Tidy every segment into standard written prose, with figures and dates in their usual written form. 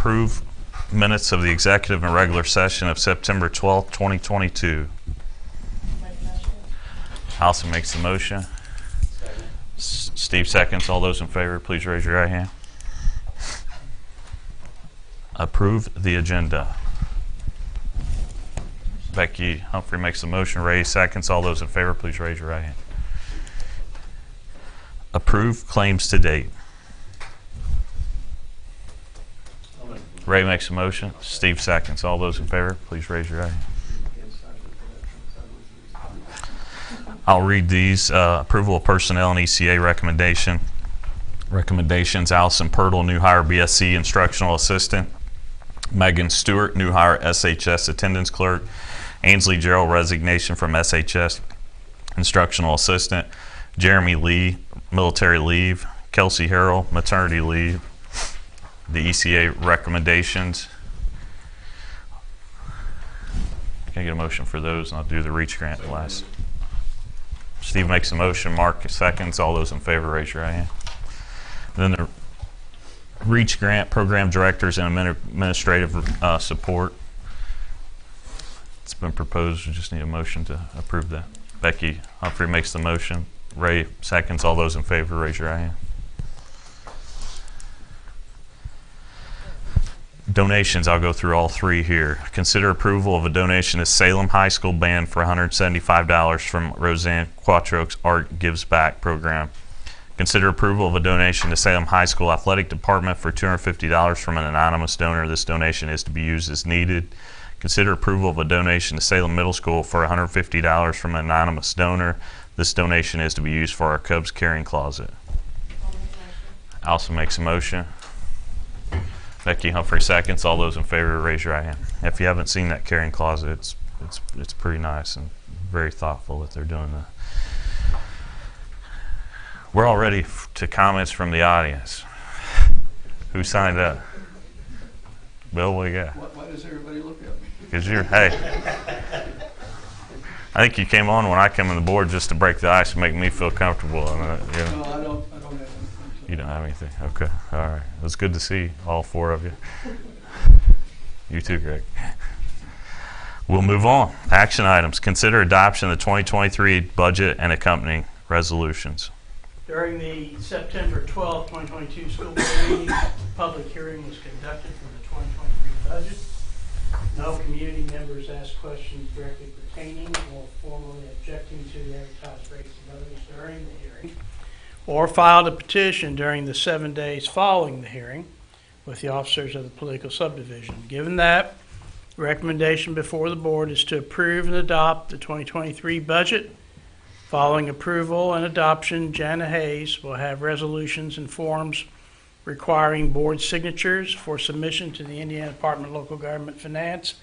approve minutes of the executive and regular session of September 12th, 2022. Allison makes the motion. Steve seconds. All those in favor, please raise your right hand. Approve the agenda. Becky Humphrey makes the motion. Ray seconds. All those in favor, please raise your right hand. Approve claims to date. Ray makes a motion. Steve seconds. All those in favor, please raise your right hand. I'll read these. Approval of personnel and ECA recommendations. Allison Pirtle, new hire BSc instructional assistant. Megan Stewart, new hire SHS attendance clerk. Ainsley Gerald, resignation from SHS instructional assistant. Jeremy Lee, military leave. Kelsey Harrell, maternity leave. The ECA recommendations. Can I get a motion for those? And I'll do the REACH grant last. Steve makes a motion. Mark seconds. All those in favor, raise your right hand. Then the REACH grant program directors and administrative support. It's been proposed. We just need a motion to approve that. Becky Humphrey makes the motion. Ray seconds. All those in favor, raise your right hand. Donations, I'll go through all three here. Consider approval of a donation to Salem High School Band for $175 from Roseanne Quattro's Art Gives Back program. Consider approval of a donation to Salem High School Athletic Department for $250 from an anonymous donor. This donation is to be used as needed. Consider approval of a donation to Salem Middle School for $150 from an anonymous donor. This donation is to be used for our Cubs carrying closet. Allison makes a motion. Becky Humphrey seconds. All those in favor, raise your right hand. If you haven't seen that carrying closet, it's pretty nice and very thoughtful that they're doing that. We're all ready to comments from the audience. Who signed up? Bill, what do you got? Why does everybody look at me? Because hey, I think you came on when I came on the board just to break the ice and make me feel comfortable. And, No, I don't have anything. You don't have anything? Okay. All right. It was good to see all four of you. You too, Greg. We'll move on. Action items. Consider adoption of the 2023 budget and accompanying resolutions. During the September 12, 2022 school board meeting, public hearing was conducted for the 2023 budget. No community members asked questions directly pertaining or formally objecting to the advertised rates and levies during the hearing, or filed a petition during the 7 days following the hearing with the officers of the political subdivision. Given that, the recommendation before the board is to approve and adopt the 2023 budget. Following approval and adoption, Jana Hayes will have resolutions and forms requiring board signatures for submission to the Indiana Department of Local Government Finance.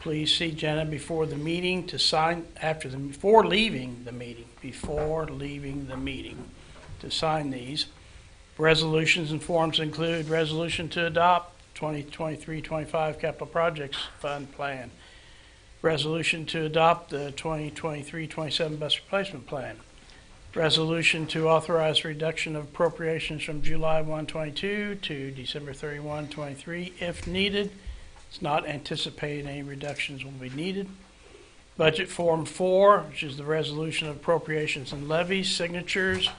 Please see Jana before the meeting to sign before leaving the meeting to sign these. Resolutions and forms include resolution to adopt 2023-25 Capital Projects Fund Plan, resolution to adopt the 2023-27 Bus Replacement Plan, resolution to authorize reduction of appropriations from July 1, 22 to December 31, 23 if needed. It's not anticipated any reductions will be needed. Budget Form 4, which is the resolution of appropriations and levies, signatures,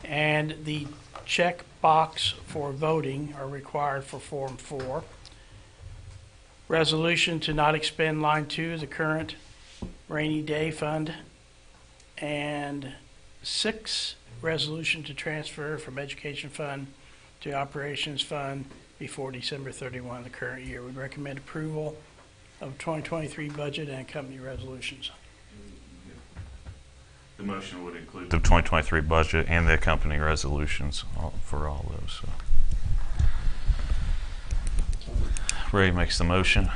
and the check box for voting are required for Form 4. Resolution to not expend line 2, the current rainy day fund. And 6, resolution to transfer from education fund to operations fund before December 31 of the current year. We recommend approval of 2023 budget and company resolutions. The motion would include the 2023 budget and the accompanying resolutions for all those. So. Ray makes the motion.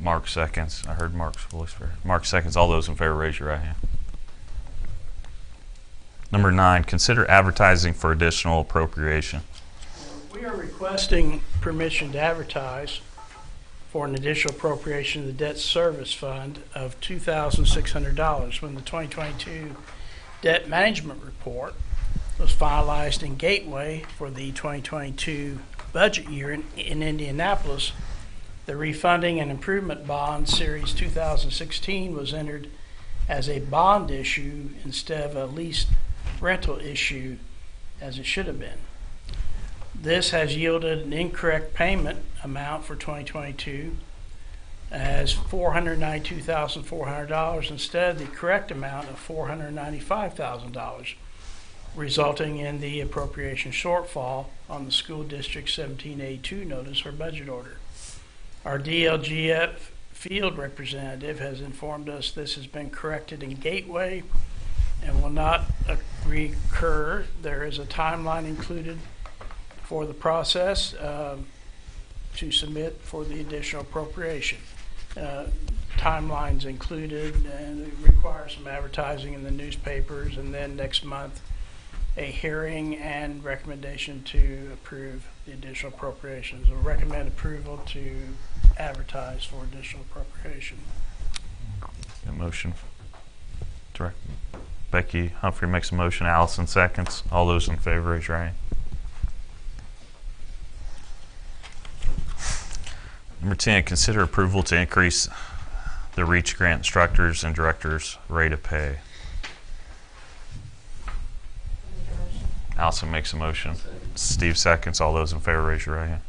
Mark seconds. I heard Mark's voice. Mark seconds. All those in favor, raise your right hand. Number 9, consider advertising for additional appropriation. We are requesting permission to advertise for an additional appropriation of the debt service fund of $2,600 when the 2022 debt management report was finalized in Gateway for the 2022 budget year in Indianapolis. The refunding and improvement bond series 2016 was entered as a bond issue instead of a lease rental issue as it should have been. This has yielded an incorrect payment amount for 2022 as $492,400 instead of the correct amount of $495,000, resulting in the appropriation shortfall on the school district 1782 notice or budget order. Our DLGF field representative has informed us this has been corrected in Gateway and will not recur. There is a timeline included for the process to submit for the additional appropriation. Timelines included, and it requires some advertising in the newspapers, and then next month a hearing and recommendation to approve the additional appropriations. We'll recommend approval to advertise for additional appropriation. A motion. Direct. Becky Humphrey makes a motion. Allison seconds. All those in favor, raise your hand. Number 10, consider approval to increase the REACH grant instructors and directors' rate of pay. Allison makes a motion. Steve seconds. All those in favor, raise your right hand.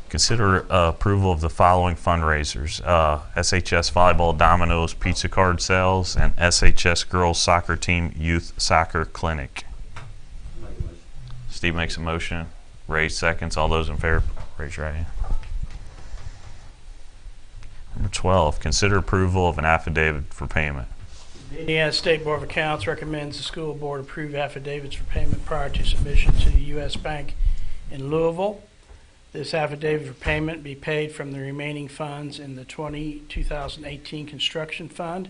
Consider approval of the following fundraisers: SHS Volleyball Dominoes Pizza Card Sales and SHS Girls Soccer Team Youth Soccer Clinic. Steve makes a motion. Ray seconds. All those in favor, raise your right hand. Number 12, consider approval of an affidavit for payment. The Indiana State Board of Accounts recommends the school board approve affidavits for payment prior to submission to the U.S. Bank in Louisville. This affidavit for payment be paid from the remaining funds in the 2018 construction fund.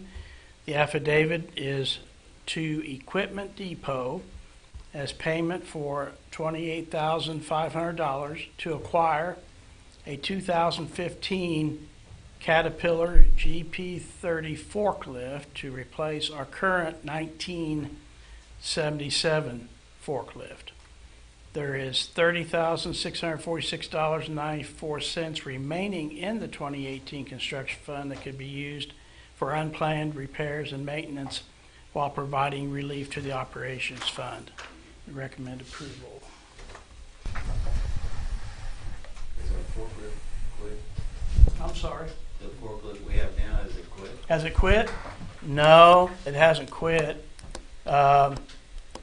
The affidavit is to Equipment Depot as payment for $28,500 to acquire a 2015 Caterpillar GP30 forklift to replace our current 1977 forklift. There is $30,646.94 remaining in the 2018 construction fund that could be used for unplanned repairs and maintenance while providing relief to the operations fund. We recommend approval. Is our forklift quit? I'm sorry. The forklift we have now, is it quit? Has it quit? No, it hasn't quit.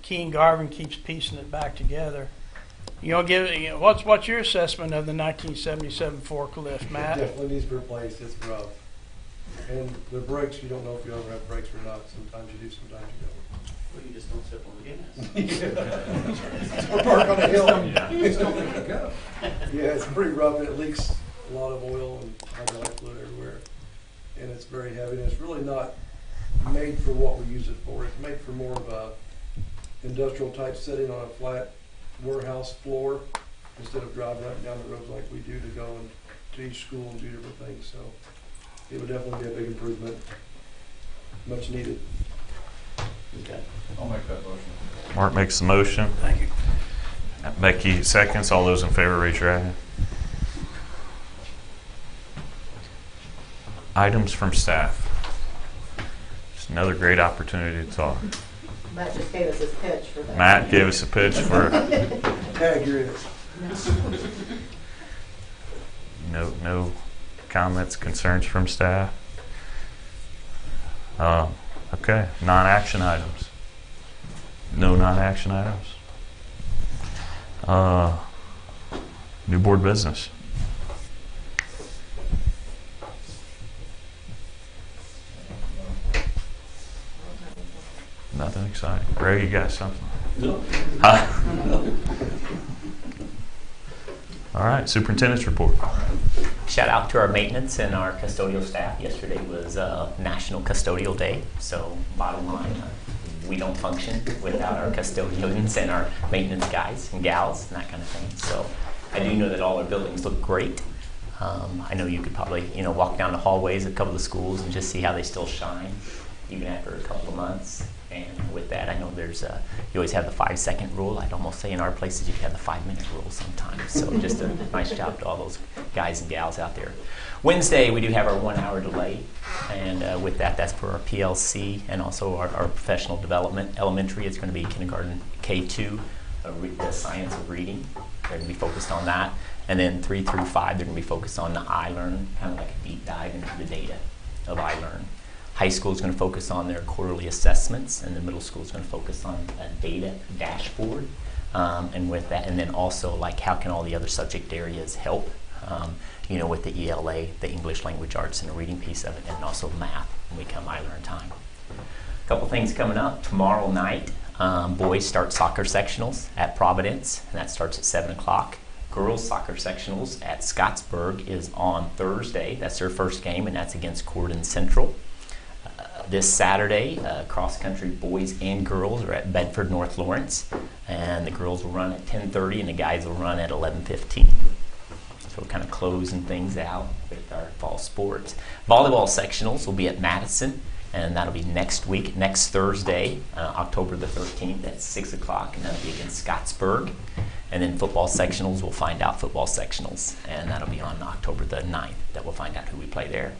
Keen Garvin keeps piecing it back together. What's your assessment of the 1977 forklift, Matt? It definitely needs to be replaced. It's rough. And the brakes, you don't know if you ever have brakes or not. Sometimes you do, sometimes you don't. Well, you just don't step on the gas. Or park on the hill. Yeah. It's don't let it go. Yeah, it's pretty rough and it leaks a lot of oil and hydraulic fluid everywhere. And it's very heavy and it's really not made for what we use it for. It's made for more of a industrial type setting on a flat warehouse floor instead of driving up and down the roads like we do to go and to each school and do different things. So it would definitely be a big improvement. Much needed. Okay. I'll make that motion. Mark makes the motion. Thank you. Becky seconds. All those in favor, raise your hand. Items from staff. Just another great opportunity to talk. Matt just gave us his pitch for that. Matt gave us a pitch for Tag yours. no comments, concerns from staff. Okay, non-action items. No non-action items. New board business. Nothing exciting. Ray, you got something? No. Huh? All right, superintendent's report. Shout out to our maintenance and our custodial staff. Yesterday was National Custodial Day, so bottom line, we don't function without our custodians and our maintenance guys and gals and that kind of thing. So I do know that all our buildings look great. I know you could probably walk down the hallways of a couple of the schools and just see how they still shine. even after a couple of months. And with that, I know there's you always have the 5-second rule. I'd almost say in our places you have the 5-minute rule sometimes. So just a nice job to all those guys and gals out there. Wednesday, we do have our 1 hour delay. And with that, that's for our PLC and also our professional development. Elementary, it's going to be kindergarten K2, the science of reading. They're going to be focused on that. And then 3 through 5, they're going to be focused on the iLearn, kind of like a deep dive into the data of iLearn. High school is going to focus on their quarterly assessments, and the middle school is going to focus on a data dashboard. And with that, and then also like how can all the other subject areas help, you know, with the ELA, the English language arts, and the reading piece of it, and also math when we come iLearn time. A couple things coming up. Tomorrow night, boys start soccer sectionals at Providence, and that starts at 7 o'clock. Girls soccer sectionals at Scottsburg is on Thursday. That's their first game, and that's against Corden Central. This Saturday, cross-country boys and girls are at Bedford North Lawrence, and the girls will run at 10:30 and the guys will run at 11:15. So we're kind of closing things out with our fall sports. Volleyball sectionals will be at Madison, and that'll be next week, next Thursday, October the 13th at 6 o'clock, and that'll be against Scottsburg. And then football sectionals, we'll find out football sectionals, and that'll be on October the 9th that we'll find out who we play there.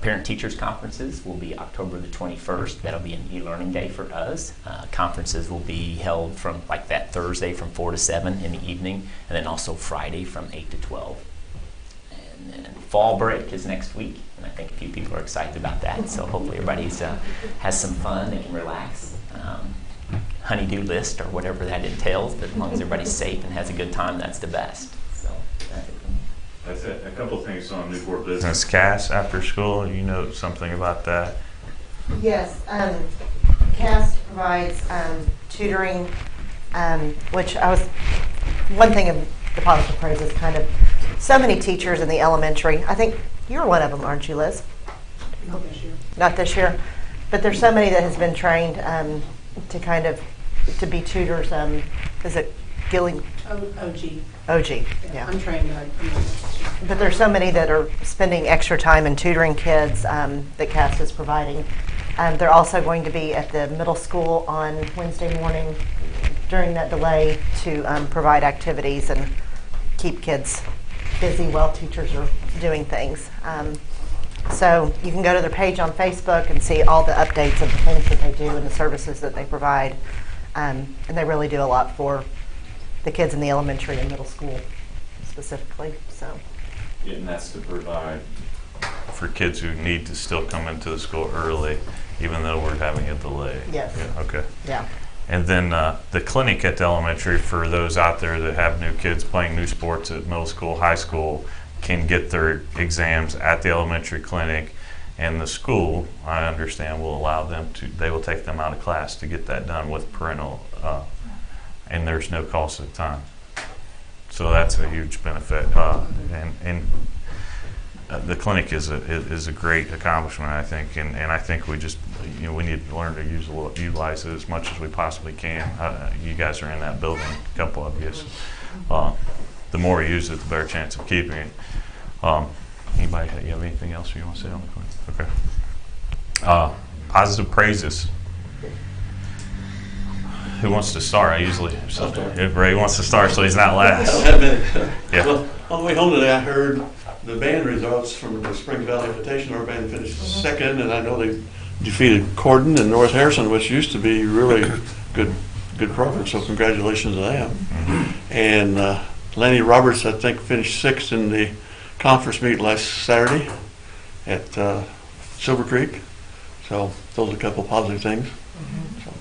Parent-teachers conferences will be October the 21st. That'll be an e-learning day for us. Conferences will be held from like that Thursday from 4 to 7 in the evening, and then also Friday from 8 to 12. And then fall break is next week, and I think a few people are excited about that. So hopefully everybody's has some fun, they can relax. Honey-do list or whatever that entails, but as long as everybody's safe and has a good time, that's the best. So that's it for me. That's it. A couple of things on Newport Business. CAS after school, you know something about that? Yes, CAS provides tutoring, which one thing of the positive praise is kind of so many teachers in the elementary. I think you're one of them, aren't you, Liz? Not this year. Not this year, but there's so many that has been trained to be tutors. Is it Gilling? OG, yeah. I'm trained. But there's so many that are spending extra time in tutoring kids that CAS is providing. They're also going to be at the middle school on Wednesday morning during that delay to provide activities and keep kids busy while teachers are doing things. So you can go to their page on Facebook and see all the updates of the things that they do and the services that they provide. And they really do a lot for the kids in the elementary and middle school specifically. So, Yeah, and that's to provide for kids who need to still come into the school early, even though we're having a delay. Yes. Yeah, okay. Yeah. And then the clinic at the elementary, for those out there that have new kids playing new sports at middle school, high school, can get their exams at the elementary clinic, and the school, I understand, will allow them to, they will take them out of class to get that done with parental, and there's no cost at the time. So that's a huge benefit. And the clinic is a great accomplishment, I think, and I think we just, we need to learn to utilize it as much as we possibly can. You guys are in that building, a couple of you. So, the more we use it, the better chance of keeping it. Anybody, you have anything else you want to say on the clinic? Okay. Positive praises. Who wants to start? I usually, if Ray wants to start, so he's not last. Yeah. Well, on the way home today, I heard the band results from the Spring Valley Invitation. Our band finished second, and I know they defeated Corden and North Harrison, which used to be really good progress. So congratulations to them. Mm-hmm. And Lenny Roberts, I think, finished sixth in the conference meet last Saturday at Silver Creek. So those are a couple of positive things. Mm-hmm. So.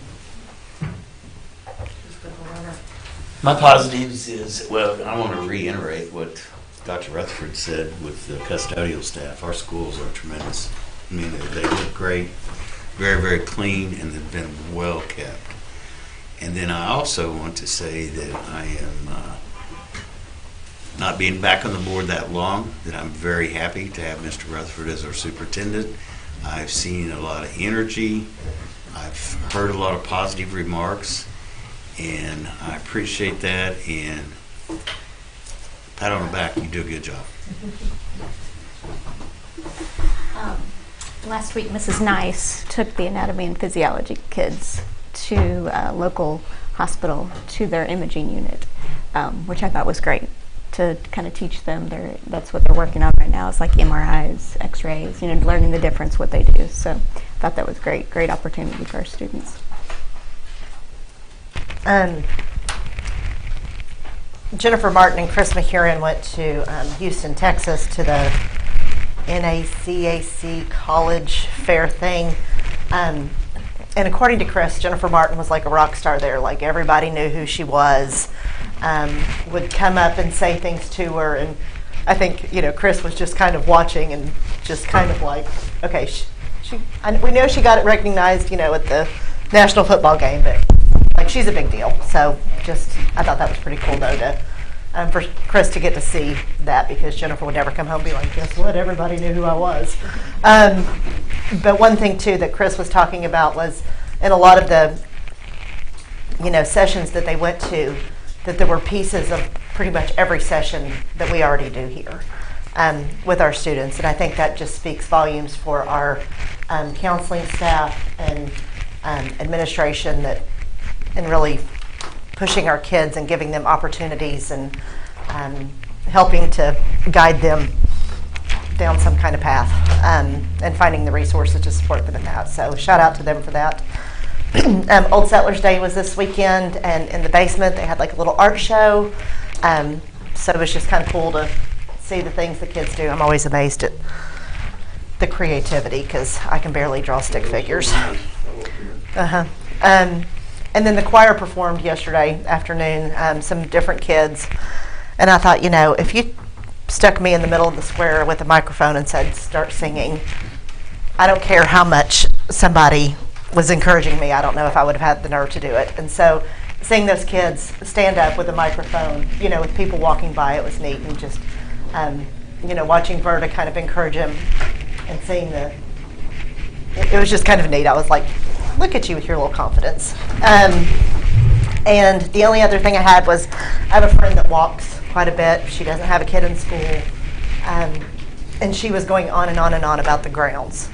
My positives is, well, I want to reiterate what Dr. Rutherford said with the custodial staff. Our schools are tremendous. I mean, they look great, very, very clean, and they've been well kept. And then I also want to say that I am, not being back on the board that long, that I'm very happy to have Mr. Rutherford as our superintendent. I've seen a lot of energy. I've heard a lot of positive remarks. And I appreciate that, and pat on the back, you do a good job. Last week, Mrs. Nice took the anatomy and physiology kids to a local hospital to their imaging unit, which I thought was great to kind of teach them. That's what they're working on right now. It's like MRIs, X-rays, learning the difference, what they do. So I thought that was great opportunity for our students. Jennifer Martin and Chris Mahurin went to Houston, Texas to the NACAC college fair thing. And according to Chris, Jennifer Martin was like a rock star there. Like everybody knew who she was, would come up and say things to her. And I think, Chris was just kind of watching and just kind of like, okay, we know she got it recognized, at the national football game, but like she's a big deal. So I thought that was pretty cool though for Chris to get to see that, because Jennifer would never come home and be like, guess what, everybody knew who I was. But one thing too that Chris was talking about was in a lot of the sessions that they went to, that there were pieces of pretty much every session that we already do here with our students. And I think that just speaks volumes for our counseling staff and administration, and really pushing our kids and giving them opportunities and helping to guide them down some kind of path, and finding the resources to support them in that. So shout out to them for that. Old Settlers Day was this weekend, and in the basement they had like a little art show. So it was just kind of cool to see the things the kids do. I'm always amazed at the creativity, because I can barely draw stick figures. And then the choir performed yesterday afternoon, some different kids. And I thought, if you stuck me in the middle of the square with a microphone and said, start singing, I don't care how much somebody was encouraging me, I don't know if I would have had the nerve to do it. And so seeing those kids stand up with a microphone, with people walking by, it was neat. And just, watching Verda kind of encourage him and seeing it was just kind of neat. I was like, look at you with your little confidence. And the only other thing I had was, I have a friend that walks quite a bit. She doesn't have a kid in school. And she was going on and on and on about the grounds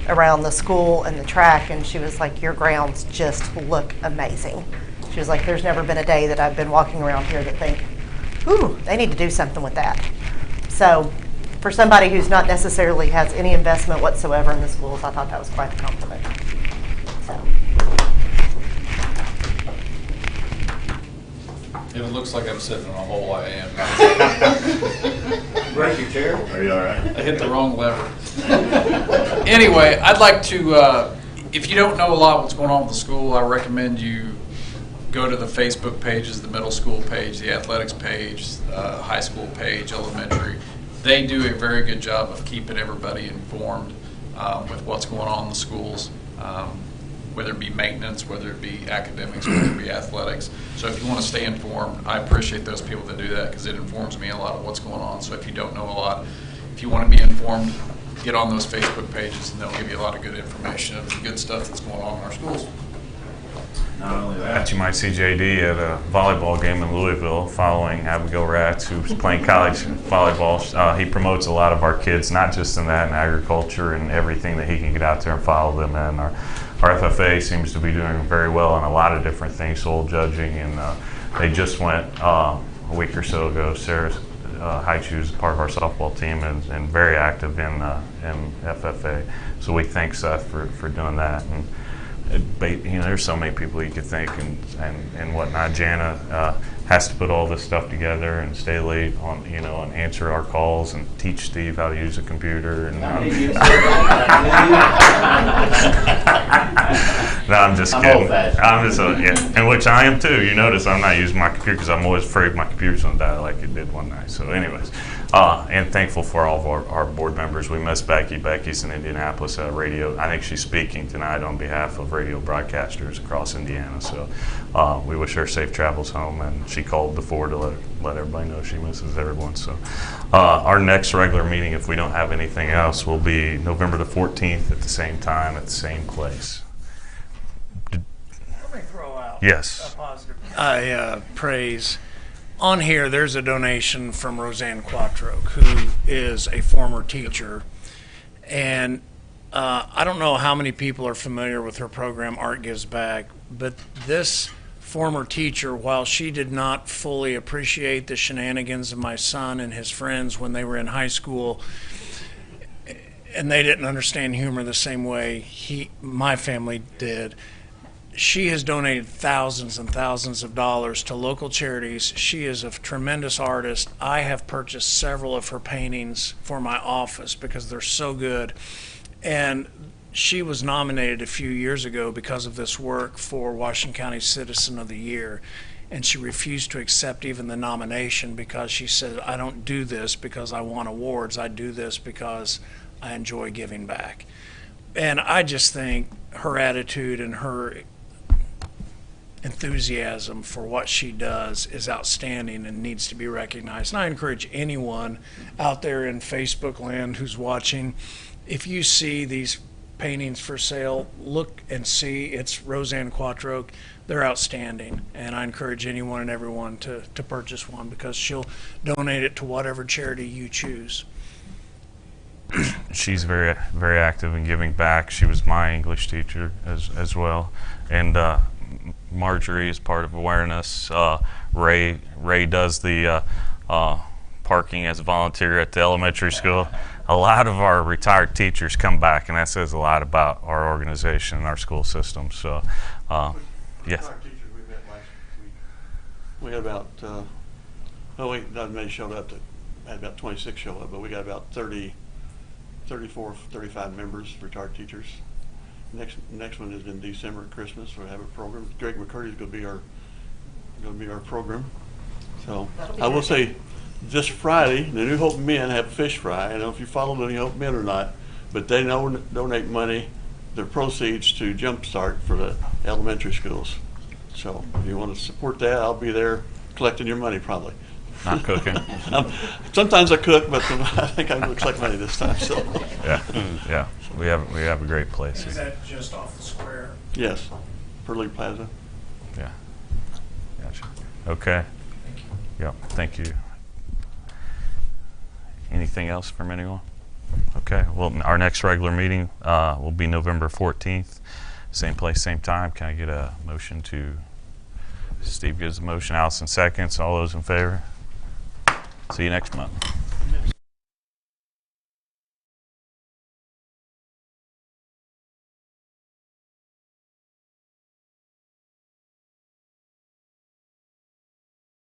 around the school and the track. And she was like, your grounds just look amazing. She was like, there's never been a day that I've been walking around here that think, ooh, they need to do something with that. So for somebody who's not necessarily has any investment whatsoever in the schools, I thought that was quite a compliment. So. If it looks like I'm sitting in a hole, I am. Break your chair? Are you all right? I hit the wrong lever. Anyway, I'd like to, if you don't know a lot what's going on with the school, I recommend you go to the Facebook pages, the middle school page, the athletics page, high school page, elementary. They do a very good job of keeping everybody informed with what's going on in the schools, whether it be maintenance, whether it be academics, whether it be athletics. So if you want to stay informed, I appreciate those people that do that, because it informs me a lot of what's going on. So if you don't know a lot, if you want to be informed, get on those Facebook pages, and they'll give you a lot of good information of the good stuff that's going on in our schools. Not only that, you might see JD at a volleyball game in Louisville following Abigail Ratz, who's playing college volleyball. He promotes a lot of our kids, not just in that, in agriculture and everything that he can get out there and follow them in. Our FFA seems to be doing very well in a lot of different things, soil judging, and they just went a week or so ago. Sarah Haichu is part of our softball team and very active in FFA. So we thank Seth for doing that. And there's so many people you could thank and whatnot. Jana has to put all this stuff together and stay late on, and answer our calls and teach Steve how to use a computer. And no, I'm just kidding. I'm just, and which I am too. You notice I'm not using my computer because I'm always afraid my computer's gonna die like it did one night. So, anyways, and thankful for all of our board members. We miss Becky. Becky's in Indianapolis at radio. I think she's speaking tonight on behalf of radio broadcasters across Indiana. So we wish her safe travels home, and she called before to let everybody know she misses everyone. So our next regular meeting, if we don't have anything else, will be November the 14th at the same time at the same place. Let me throw out Yes. a positive praise. On here, there's a donation from Roseanne Quattroke, who is a former teacher. And I don't know how many people are familiar with her program, Art Gives Back, but this former teacher, while she did not fully appreciate the shenanigans of my son and his friends when they were in high school, and they didn't understand humor the same way my family did, she has donated thousands and thousands of dollars to local charities. She is a tremendous artist. I have purchased several of her paintings for my office because they're so good. And she was nominated a few years ago because of this work for Washington County Citizen of the Year. And she refused to accept even the nomination because she said, I don't do this because I want awards. I do this because I enjoy giving back. And I just think her attitude and her enthusiasm for what she does is outstanding and needs to be recognized. And I encourage anyone out there in Facebook land who's watching, if you see these paintings for sale, look and see. It's Roseanne Quattroke. They're outstanding, and I encourage anyone and everyone to purchase one because she'll donate it to whatever charity you choose. She's very, very active in giving back. She was my English teacher as well. And Marjorie is part of awareness. Ray does the parking as a volunteer at the elementary school. A lot of our retired teachers come back, and that says a lot about our organization and our school system. So, yes. Our teachers we met last week. We had about, not many showed up. Had about 26 show up, but we got about 34, 35 members, retired teachers. Next one is in December at Christmas. We'll have a program. Greg McCurdy is going to be our program. So I will say, this Friday, the New Hope men have fish fry. I don't know if you follow the New Hope men or not, but they donate money, their proceeds to Jumpstart for the elementary schools. So if you want to support that, I'll be there collecting your money probably. Not cooking. Sometimes I cook, but I think I'm going to collect money this time. So Yeah. We have a great place Is here. that just off the square? yes, Pearly Plaza. Yeah. Gotcha. Okay. Yep. Thank you. Anything else from anyone? Okay. Well, our next regular meeting will be November 14th. Same place, same time. Can I get a motion to? Steve gives a motion. Allison seconds. All those in favor? See you next month.